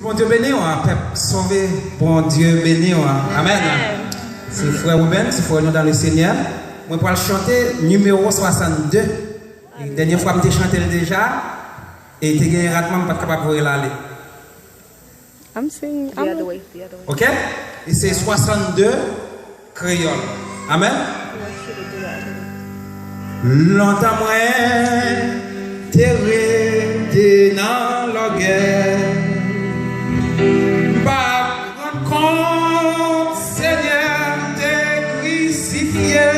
Bon Dieu béni, peuple sauvé, bon Dieu béni. Amen. C'est frère Ruben, c'est frère nous dans le Seigneur. Moi, pour le chanter, numéro 62. La dernière fois, je chanté déjà. Et tu as gagné ratement, pas capable de l'aller. I'm singing. The other way. Ok? Et c'est 62 créole. Amen. Longtemps, moi, t'es dans la guerre. Pas rendre compte, Seigneur, t'es crucifié.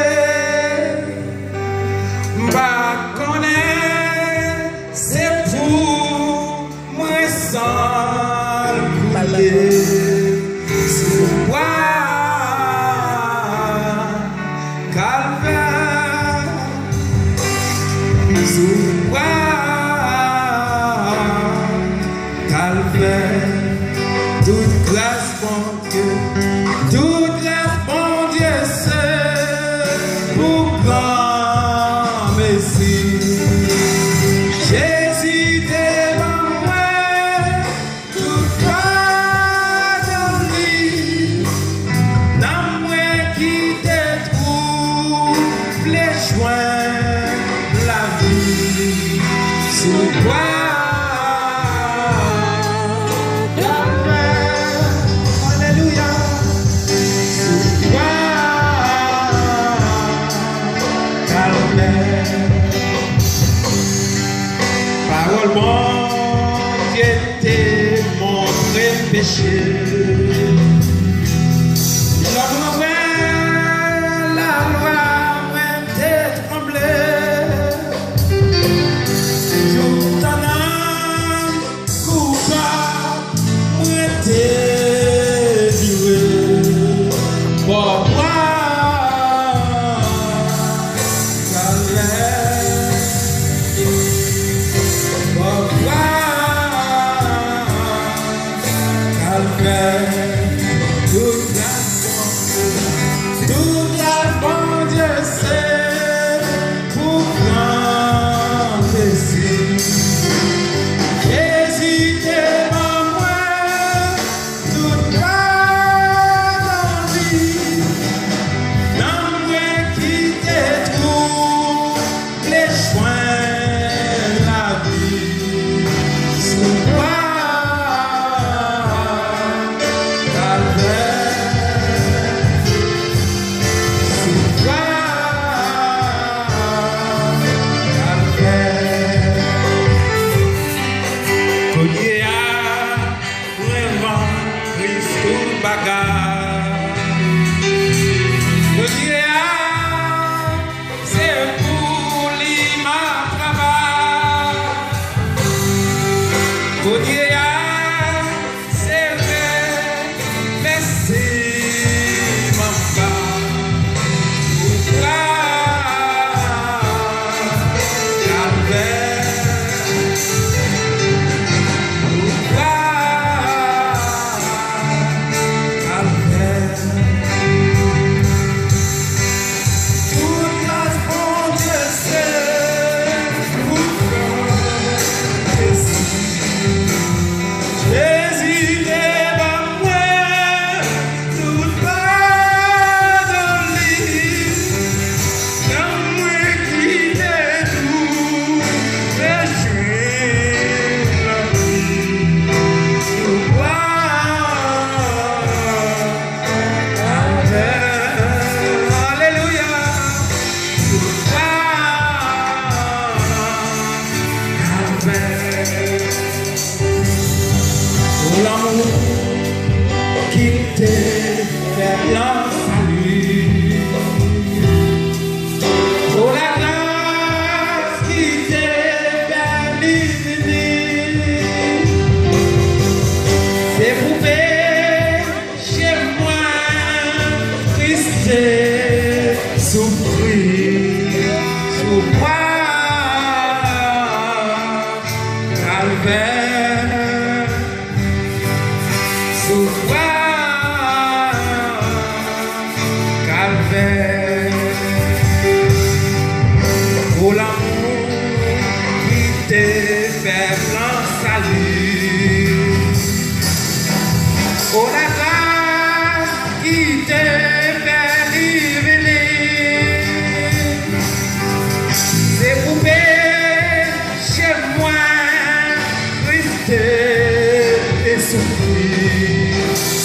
Pas connaître, c'est pour moi sans couler. C'est moi, calvaire. C'est moi, calvaire. Toute grâce, mon Dieu, toute grâce, mon Dieu, c'est pour grand Messie. Jésus devant moi, toute foi dans lui, dans moi qui te trouve les joints, la vie, sous toi. Parole, mon Dieu, t'es mon vrai péché. La loi, moi, t'es tremblé. Jour ton âme, coupable, moi, t'es livré. Pour moi,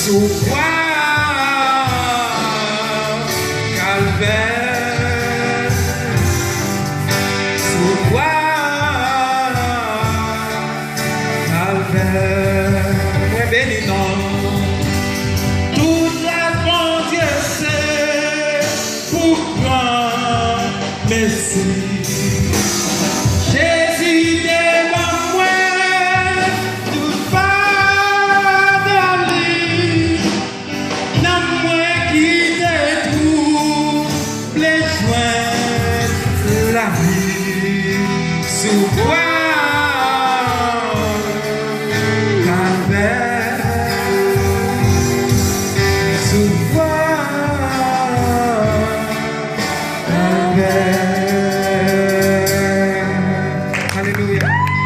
sous quoi calvaire, sous quoi calvaire, moi béni non, toute la bon Dieu c'est pour prendre merci. Jésus devant moi, tout pardonné, n'a moi qui détruit les joints de la vie. Sous quoi Alléluia.